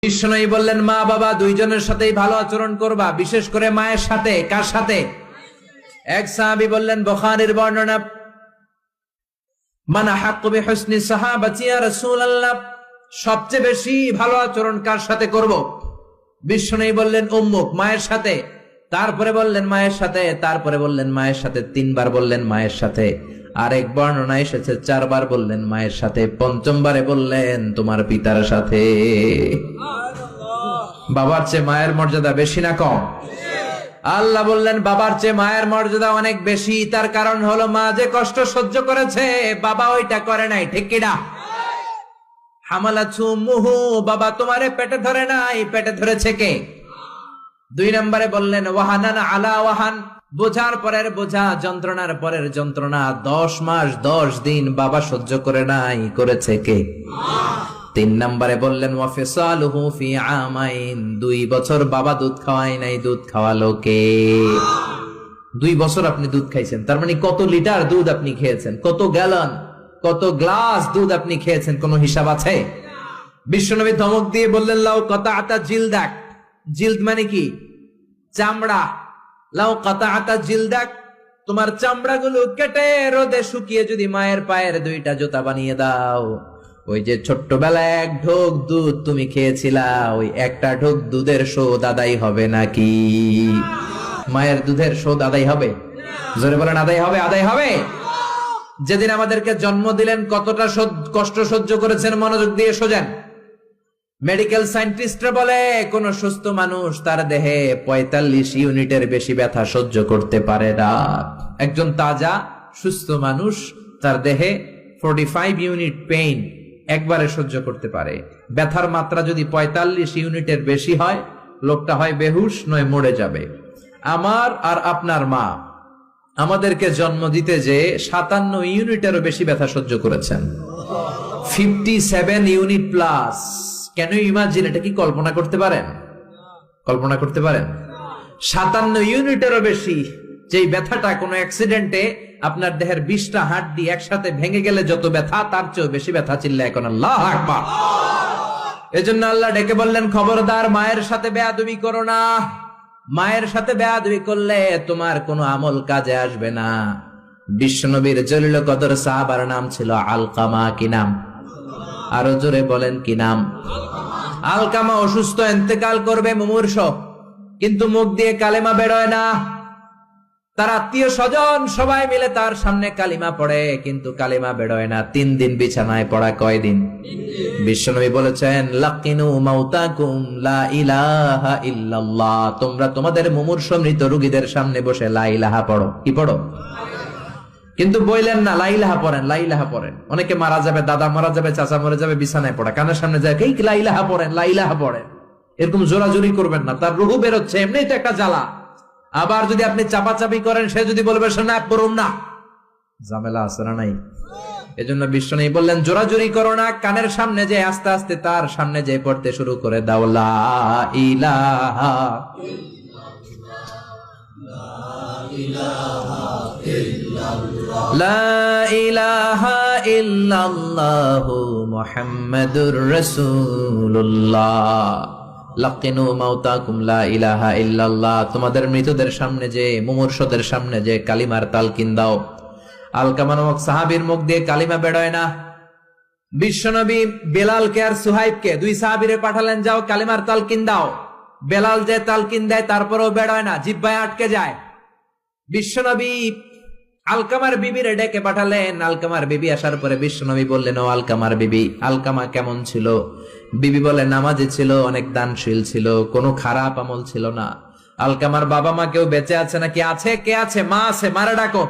বিষ্ণু বললেন মা বাবা দুইজনের সাথেই ভালো আচরণ করবা, বিশেষ করে মায়ের সাথে। কার সাথে? এক সাহাবী বললেন, বুখারীর বর্ণনা, মান আহাক্কু বিহুসনি সাহাবাতি ইয়া রাসূলুল্লাহ, সবচেয়ে বেশি ভালো আচরণ কার সাথে করব? বিষ্ণু বললেন উম্মুক, মায়ের সাথে। তারপরে বললেন মায়ের সাথে, তারপরে বললেন মায়ের সাথে, তিনবার বললেন মায়ের সাথে। আরেক বর্ণনা এসেছে চারবার বললেন মায়ের সাথে, পঞ্চমবারে বললেন তোমার পিতার সাথে। বাবার চেয়ে মায়ের মর্যাদা বেশি না কম? আল্লাহ বললেন বাবার চেয়ে মায়ের মর্যাদা অনেক বেশি। তার কারণ হলো মা যে কষ্ট সহ্য করেছে বাবা ওইটা করে নাই, ঠিক কিনা? হামালাতহু উম্মুহু, বাবা তোমারে পেটে ধরে নাই, পেটে ধরেছে কে? দুই নম্বরে বললেন ওয়াহানান আলা ওয়াহান, বোঝার পরের বোঝা, যন্ত্রণার পরের যন্ত্রণা 10 মাস 10 দিন বাবা সহ্য করে নাই, করেছে কে? তিন নম্বরে বললেন ওয়াফিসালুহু ফি আমাইন, 2 বছর বাবা দুধ খাওয়ায় নাই, দুধ খাওয়ালো কে? 2 বছর আপনি দুধ খাইছেন, তার মানে কত লিটার দুধ আপনি খেয়েছেন, কত গ্যালন, কত গ্লাস দুধ আপনি খেয়েছেন, কোনো হিসাব আছে? বিশ্বনবী ধমক দিয়ে বললেন লাউ কাতাআতা জিলদাক, জিলদ মানে কি? চামড়া। লাউ কাতাআতা জিলদাক, তোমার চামড়াগুলো কেটে রোদে শুকিয়ে যদি মায়ের পায়ের 2টা জুতা বানিয়ে দাও, ওই যে ছোট্টবেলায় 1 ঢোক দুধ তুমি খেয়েছিলা, ওই একটা ঢোক দুধের শোধ আদায় হবে নাকি? মায়ের দুধের শোধ আদায় হবে? জোরে বলেন আদায় হবে? আদায় হবে। যেদিন আমাদেরকে জন্ম দিলেন কতটা কষ্ট সহ্য করেছেন, মনোযোগ দিয়ে শোনেন। মেডিকেল সায়েন্টিস্টরা বলে কোন সুস্থ মানুষ তার দেহে 45 ইউনিটের বেশি ব্যথা সহ্য করতে পারে না। একজন তাজা সুস্থ মানুষ তার দেহে 45 ইউনিট পেইন একবারে সহ্য করতে পারে। ব্যথার মাত্রা যদি 45 ইউনিটের বেশি হয়, লোকটা হয় বেহুশ নয় মরে যাবে। আমার আর আপনার মা আমাদেরকে জন্ম দিতে যে 57 ইউনিটেরও বেশি ব্যথা সহ্য করেছেন, 57 ইউনিট প্লাস। কেন ইমাজিন, এটা কি কল্পনা করতে পারেন? কল্পনা করতে পারেন? 57 ইউনিটেরও বেশি, যেই ব্যথাটা কোনো অ্যাক্সিডেন্টে আপনার দেহের 20টা হাড্ডি একসাথে ভেঙে গেলে যত ব্যথা, তার চেয়েও বেশি ব্যথা। চিল্লায় এখন আল্লাহু আকবার। এজন্য আল্লাহ ডেকে বললেন খবরদার মায়ের সাথে বেয়াদবি করো না। মায়ের সাথে বেয়াদবি করলে তোমার কোনো আমল কাজে আসবে না। বিশ্বনবীর জলিল কদর সাহাবার নাম ছিল আলকামা। কি নাম? আরো জোরে বলেন কি নাম? আলকামা অসুস্থ, ইন্তেকাল করবে, মুমূর্ষ, কিন্তু মুখ দিয়ে কালেমা বেরোয় না। তার আত্মীয় স্বজন সবাই মিলে তার সামনে কালিমা পড়ে, কিন্তু কালিমা বেরোয় না। 3 দিন বিছানায় পড়া। কয়দিন? বিশ্বনবী বলেছেন লাকিনু মাউতাকুম লা ইলাহা ইল্লাল্লাহ, তোমরা তোমাদের মুমূর্ষ মৃত রোগীদের সামনে বসে লা ইলাহা পড়ো। কি পড়ো? কিন্তু বললেন না লা ইলাহা পড়েন, লা ইলাহা পড়েন। অনেকে মারা যাবে, দাদা মারা যাবে, চাচা মরে যাবে, বিছানায় পড়া, কানের সামনে যায় এই লা ইলাহা পড়েন, লা ইলাহা পড়েন। এরকম জোরাজোরি করবেন না, তার রুহু বেরোচ্ছে, এমনিই তো একটা জ্বালা। আবার যদি আপনি চাপাচাপি করেন, সে যদি বলবে শোনা পড়ুন না, ঝামেলা আছে না নাই? এজন্য বিষ্ণু বললেন জোরাজোরি করো না, কানের সামনে যে আস্তে আস্তে তার সামনে যে পড়তে শুরু করে দাও লা ইলাহা লা ইলাহা ইল্লাল্লাহু মুহাম্মাদুর রাসূলুল্লাহ। লাকিনু মাউতাকুম লা ইলাহা ইল্লাল্লাহ, তোমাদের মৃতদের সামনে যে, মুমূর্ষদের সামনে যে কালিমার তালকিন দাও। আলকামা নামক সাহাবীর মুখ দিয়ে কালিমা বেরোয় না। বিশ্বনবী বেলালকে আর সুহাইবকে, 2 সাহাবীরে পাঠালেন, যাও কালিমার তালকিন দাও। বেলাল যে তালকিন দেয় তারপরেও বেরোয় না, জিহ্বায় আটকে যায়। বিশ্বনবী আলকামার বিবিরে ডেকে পাঠালেন। আলকামার বিবি আসার পরে বিশ্বনবী বললেন ও আলকামার বিবি, আলকামা কেমন ছিল? বিবি বলে নামাজি ছিল, অনেক দানশীল ছিল, কোনো খারাপ আমল ছিল না। আলকামার বাবা মা কেউ বেঁচে আছে নাকি? আছে। কে আছে? মা আছে, মারা ডাকো।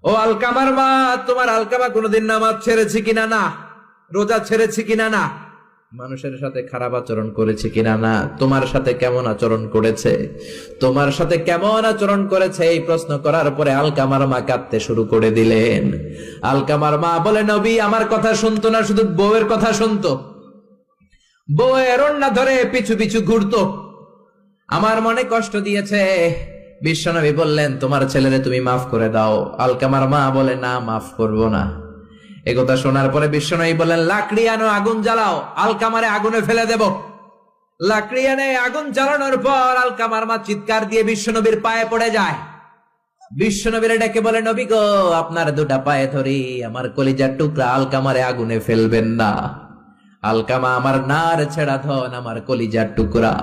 ও আলকামার মা, তোমার আলকামা কোনোদিন নামাজ ছেড়েছে কিনা? না। রোজা ছেড়েছে কিনা? না। মানুষের সাথে খারাপ আচরণ করেছে কিনা? না। তোমার সাথে কেমন আচরণ করেছে? তোমার সাথে কেমন আচরণ করেছে? এই প্রশ্ন করার পরে আলকামার মা কাঁদতে শুরু করে দিলেন। আলকামার মা বলে নবী আমার কথা শুনতো না, শুধু বউয়ের কথা শুনতো। বউয়ের ওড়না ধরে পিছু পিছু ঘুরতো, আমার মনে কষ্ট দিয়েছে। বিশ্বনবী বললেন তোমার ছেলেরে তুমি মাফ করে দাও। আলকামার মা বলে না, মাফ করবো না। একথা শোনার পরে বিশ্বনবী বললেন লাকড়ি আনো, আগুন জ্বালাও, আলকামারে আগুনে ফেলে দেব। লাকড়ি এনে আগুন জ্বালানোর পর আলকামার মা চিৎকার দিয়ে বিশ্বনবীর পায়ে পড়ে যায়। বিশ্বনবীর ডেকে বলে, নবী গো, আপনার দুটা পায়ে ধরি, আমার কলিজার টুকরা আলকামারে আগুনে ফেলবেন না। আলকামা আমার নার ছেড়া ধন, আমার কলিজার টুকরা।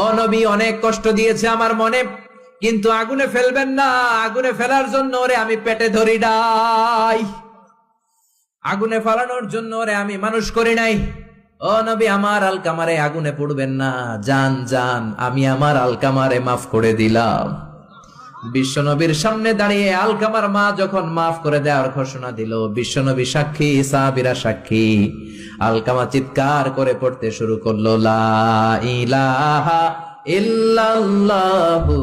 ও নবী, অনেক কষ্ট দিয়েছে আমার মনে, কিন্তু আগুনে ফেলবেন না। আগুনে ফেলার জন্য ওরে আমি পেটে ধরি নাই, আগুনে ফালানোর জন্য ওরে আমি মানুষ করি নাই। ও নবী, আমার আলকামারে আগুনে পড়বেন না। জান জান, আমি আমার আলকামারে মাফ করে দিলাম। বিশ্বনবীর সামনে দাঁড়িয়ে আলকামার মা যখন মাফ করে দেওয়ার ঘোষণা দিল, বিশ্বনবী সাক্ষী, সাহাবীরা সাক্ষী, আলকামা চিৎকার করে পড়তে শুরু করলো, লা ইলাহা ইল্লাল্লাহু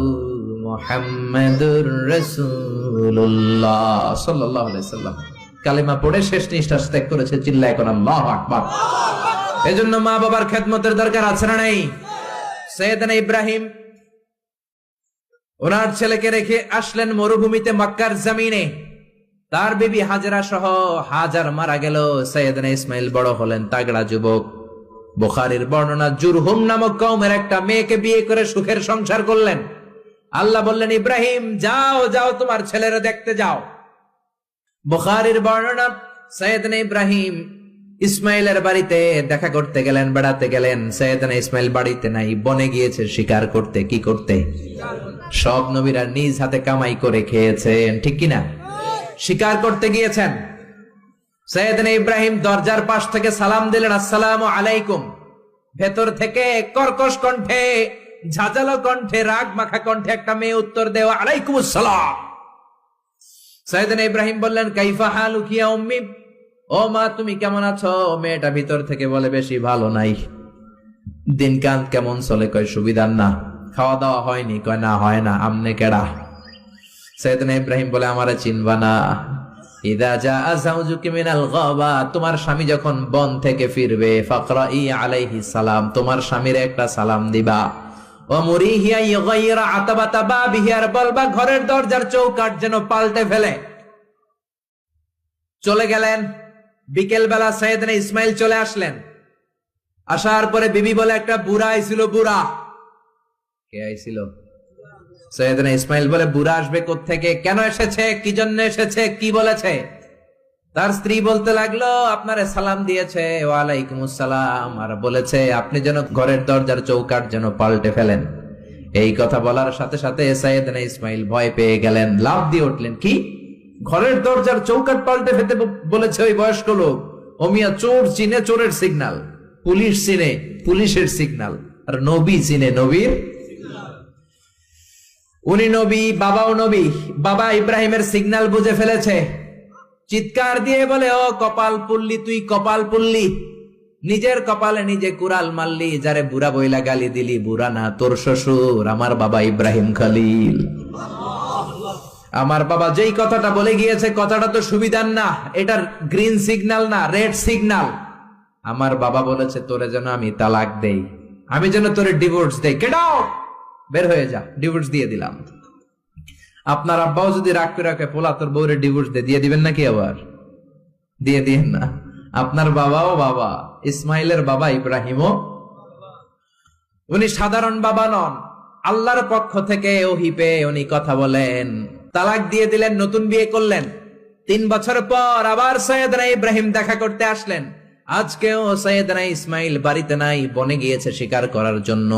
মুহাম্মাদুর রাসূলুল্লাহ সাল্লাল্লাহু আলাইহি সাল্লাম। কালেমা পড়ে শেষ নিঃশ্বাস ত্যাগ করেছে। চিল্লায় কোন আল্লাহু আকবার। এজন্য মা বাবার খেদমতের দরকার আছে না নাই? সাইয়েদনা ইব্রাহিম ওনার ছেলেকে রেখে আসলেন মরুভূমিতে, মক্কার জমিনে। তার বিবি হাজরা সহ হাজার মারা গেল। সাইয়েদনা ইসমাইল বড় হলেন, তাগড়া যুবক। বুখারীর বর্ণনা, জুরহুম নামক কওমের একটা মেয়েকে বিয়ে করে সুখের সংসার করলেন। আল্লাহ বললেন, ইব্রাহিম যাও যাও, তোমার ছেলেরা দেখতে যাও। বুখারীর বর্ণনা, সাইয়েদনা ইব্রাহিম ইসমাইলের বাড়িতে দেখা করতে গেলেন, বেড়াতে গেলেন। সাইয়েদনা ইসমাইল বাড়িতে নাই, বনে গিয়েছে শিকার করতে। কি করতে? সব নবীরা নিজ হাতে কামাই করে খেয়েছেন, ঠিক কিনা? শিকার করতে গিয়েছেন। সাইয়েদনা ইব্রাহিম দরজার পাশ থেকে সালাম দিলেন, আসসালামু আলাইকুম। ভেতর থেকে কর্কশ কণ্ঠে, ঝাঁঝালো কণ্ঠে, রাগ মাখা কণ্ঠে একটা মেয়ে উত্তর দেওয়া, আলাইকুমুস সালাম। সাইয়েদনা ইব্রাহিম বললেন, কাইফা হালুকি ইয়া উম্মি, ও মা তুমি কেমন আছো? মেয়েটা ভিতর থেকে বলে, বেশি ভালো নাই। দিনকাল কেমন চলে? কয় সুবিধার না। খাওয়া দাওয়া হয়নি? কয় না, হয় না। আমনে কেডা? সাইয়েদনা ইব্রাহিম বলে, আমারে চিনবা না? ইদা জাআ যাওজুকি মিনাল গাবা, তোমার স্বামী যখন বন থেকে ফিরবে, ফাকরাই আলাইহিস সালাম, তোমার স্বামীর একটা সালাম দিবা। ওয়া মুরিহিয়া ইগাইরা আতাবাতা বাবিহি, আর বলবা ঘরের দরজার চৌকাঠ যেন পাল্টে ফেলে। চলে গেলেন। বিকেল বেলা সাইয়েদনা ইসমাইল চলে আসলেন। আসার পরে বিবি বলে, একটা বুড়া আইছিল। বুড়া কে আইছিল? সাইয়েদনা ইসমাইল বলে, বুড়া আসবে কোত্থেকে? কেন এসেছে? কি জন্য এসেছে? কি বলেছে? তার স্ত্রী বলতে লাগলো, আপনারে সালাম দিয়েছে। ওয়ালাইকুমুস সালাম, আর বলেছে আপনি যেন ঘরের দরজার চৌকাঠ যেন পাল্টে ফেলেন। এই কথা বলার সাথে সাথে সাইয়েদনা ইসমাইল ভয় পেয়ে গেলেন, লাফ দিয়ে উঠলেন। কি? ঘরের দরজার চৌকাঠ পাল্টে ফেলতে বলেছে ওই বয়স্ক লোক? ওমিয়া, চোর চিনে চোরের সিগন্যাল, পুলিশ চিনে পুলিশের সিগন্যাল, আর নবী চিনে নবীর। উনি নবী, বাবাও নবী। বাবা ইব্রাহিমের সিগন্যাল বুঝে ফেলেছে। চিৎকার দিয়ে বলে, ও কপাল পুল্লি, তুই কপাল পুল্লি, নিজের কপালে নিজে কুড়াল মারলি। যারে বুড়া বইলা গালি দিলি, বুড়া না, তোর শ্বশুর আমার বাবা ইব্রাহিম খলিল। আমার বাবা যেই কথাটা বলে গিয়েছে, কথাটা তো সুবিধার না, এটার গ্রিন সিগন্যাল না, রেড সিগন্যাল। আমার বাবা বলেছে তোরে যেন আমি তালাক দেই, আমি যেন তোরে ডিভোর্স দেই। কেডাও, বের হয়ে যা। ডিভোর্স দিয়ে দিলাম। আপনার আব্বাও যদি রাগ করে রাখে, পোলা তোর বউরে ডিভোর্স দিয়ে দিবেন নাকি? আবার দিয়ে দিয়েন না। আপনার বাবাও বাবা, ইসমাইলের বাবা ইব্রাহিমও। উনি সাধারণ বাবা নন, আল্লাহর পক্ষ থেকে ওহী পেয়ে উনি কথা বলেন। তালাক দিয়ে দিলেন, নতুন বিয়ে করলেন। 3 বছর পর আবার সাইয়েদনা ইব্রাহিম দেখা করতে আসলেন। আজকেও সাইয়েদনা ইসমাইল বাড়িতে নাই, বনে গিয়েছে শিকার করার জন্য।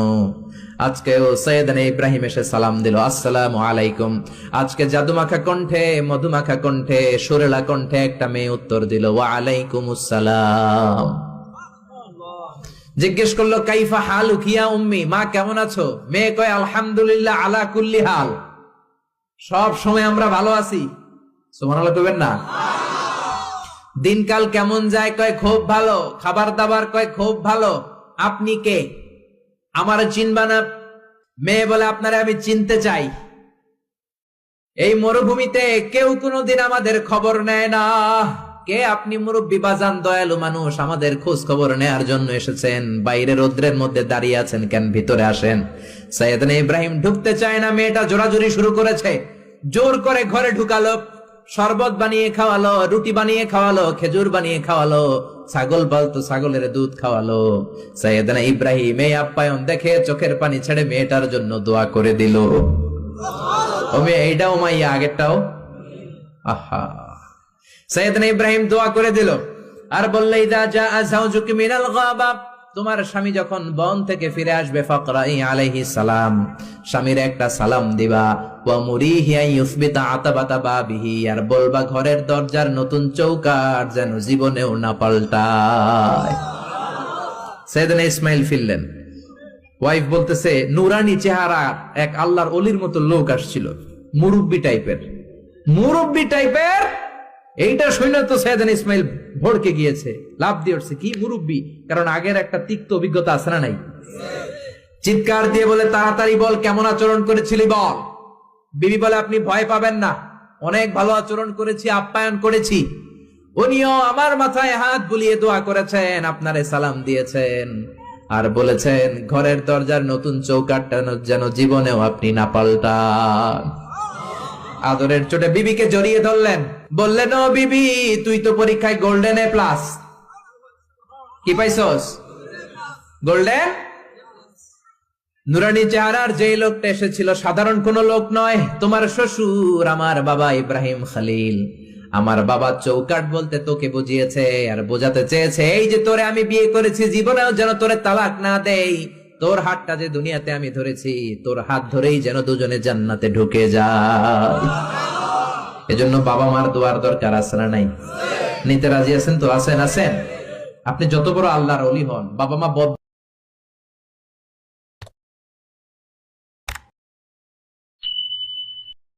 আজকেও সাইয়েদনা ইব্রাহিম এসে সালাম দিল, আসসালামু আলাইকুম। আজকে জাদুমাখা কণ্ঠে, মধুমাখা কণ্ঠে, সুরেলা কণ্ঠে একটা মেয়ে উত্তর দিল, ওয়া আলাইকুমুস সালাম। জিজ্ঞেস করলো, কাইফা হালুকি ইয়া উম্মি, মা কেমন আছো? মেয়ে কয়, আলহামদুলিল্লাহ আলা কুল্লি হাল, সব সময় আমরা ভালো আছি। সুবহানাল্লাহ কইবেন না? দিনকাল কেমন যায়? কয় খুব ভালো। খাবার দাবার? কয় খুব ভালো। আপনি কে? আমার চিনবা না? মেয়ে বলে, আপনারে আমি চিনতে চাই। এই মরুভূমিতে কেউ কোনোদিন আমাদের খবর নেয় না। কে আপনি? মুরব্বী বাজান, দয়ালু মানুষ, আমাদের খোঁজ খবর নেয়ার জন্য এসেছেন? বাইরে রোদ্রের মধ্যে দাঁড়িয়ে আছেন কেন? ভিতরে আসেন। সাইয়েদনা ইব্রাহিম ঢুকতে চায় না, মেয়েটা জোরাজুরি শুরু করেছে। জোর করে ঘরে ঢুকালো, শরবত বানিয়ে খাওয়ালো, রুটি বানিয়ে খাওয়ালো, খেজুর বানিয়ে খাওয়ালো, ছাগল পালতো, ছাগলের দুধ খাওয়ালো। সাইয়েদনা ইব্রাহিম এই আপ্যায়ন দেখে চোখের পানি ছেড়ে মেয়েটার জন্য দোয়া করে দিল। ও মেয়ে, এইটাও মাইয়া, আগেরটাও। আহা, সাইয়েদনা ইব্রাহিম দোয়া করে দিল আর বললে, ইদা জাআ যাওজুকি মিনাল গাবা, তোমার স্বামী যখন বন থেকে ফিরে আসবে, ফাকরাই আলাইহিস সালাম, স্বামীর একটা সালাম দিবা। ওয়া মুরিহি আন ইউসবিতা আতাবাতা বাবিহি, আর বলবা ঘরের দরজার নতুন চৌকাঠ যেন জীবনেও না পাল্টায়। সাইয়েদনা ইসমাইল ফিরলেন, ওয়াইফ বলতেছে, নুরানি চেহারা এক আল্লাহর ওলির মতো লোক আসছিল, মুরব্বি টাইপের। এইটা শুনে তো সাইয়েদনা ইসমাইল ভড়কে গিয়েছে, লাভ দিয়ে উঠছে, কি মুরব্বি, কারণ আগের একটা তিক্ত অভিজ্ঞতা আছে না নাই। চিৎকার দিয়ে বলে, তাড়াতাড়ি বল কেমন আচরণ করেছিলি বল। বিবি বলে, আপনি ভয় পাবেন না, অনেক ভালো আচরণ করেছি, আপ্যায়ন করেছি। উনিও আমার মাথায় হাত বুলিয়ে দোয়া করেছেন, আপনারে সালাম দিয়েছেন, আর বলেছেন ঘরের দরজার নতুন চৌকাঠটা যেন জীবনেও আপনি না পাল্টান। আদরের চোটে বিবিকে জড়িয়ে ধরলেন, বললেন, ও বিবি, তুই তো পরীক্ষায় গোল্ডেন এ প্লাস। কি পাইছস? গোল্ডেন। নুরানি চেহারার যে লোকটা এসেছিল সাধারণ কোন লোক নয়, তোমার শ্বশুর, আমার বাবা ইব্রাহিম খলিল। আমার বাবা চৌকাঠ বলতে তোকে বুঝিয়েছে আর বোঝাতে চেয়েছে, এই যে তোরে আমি বিয়ে করেছি, জীবনেও যেন তোরে তালাক না দেই, তোর হাতটা যে দুনিয়াতে আমি ধরেছি, তোর হাত ধরেই যেন দুজনে জান্নাতে ঢুকে যায়। এজন্য বাবা মার দোয়ার দরকার আছে না নাই? নিতে রাজি আছেন তো? আছেন? আপনি যত বড় আল্লাহর ওলি হন, বাবা মা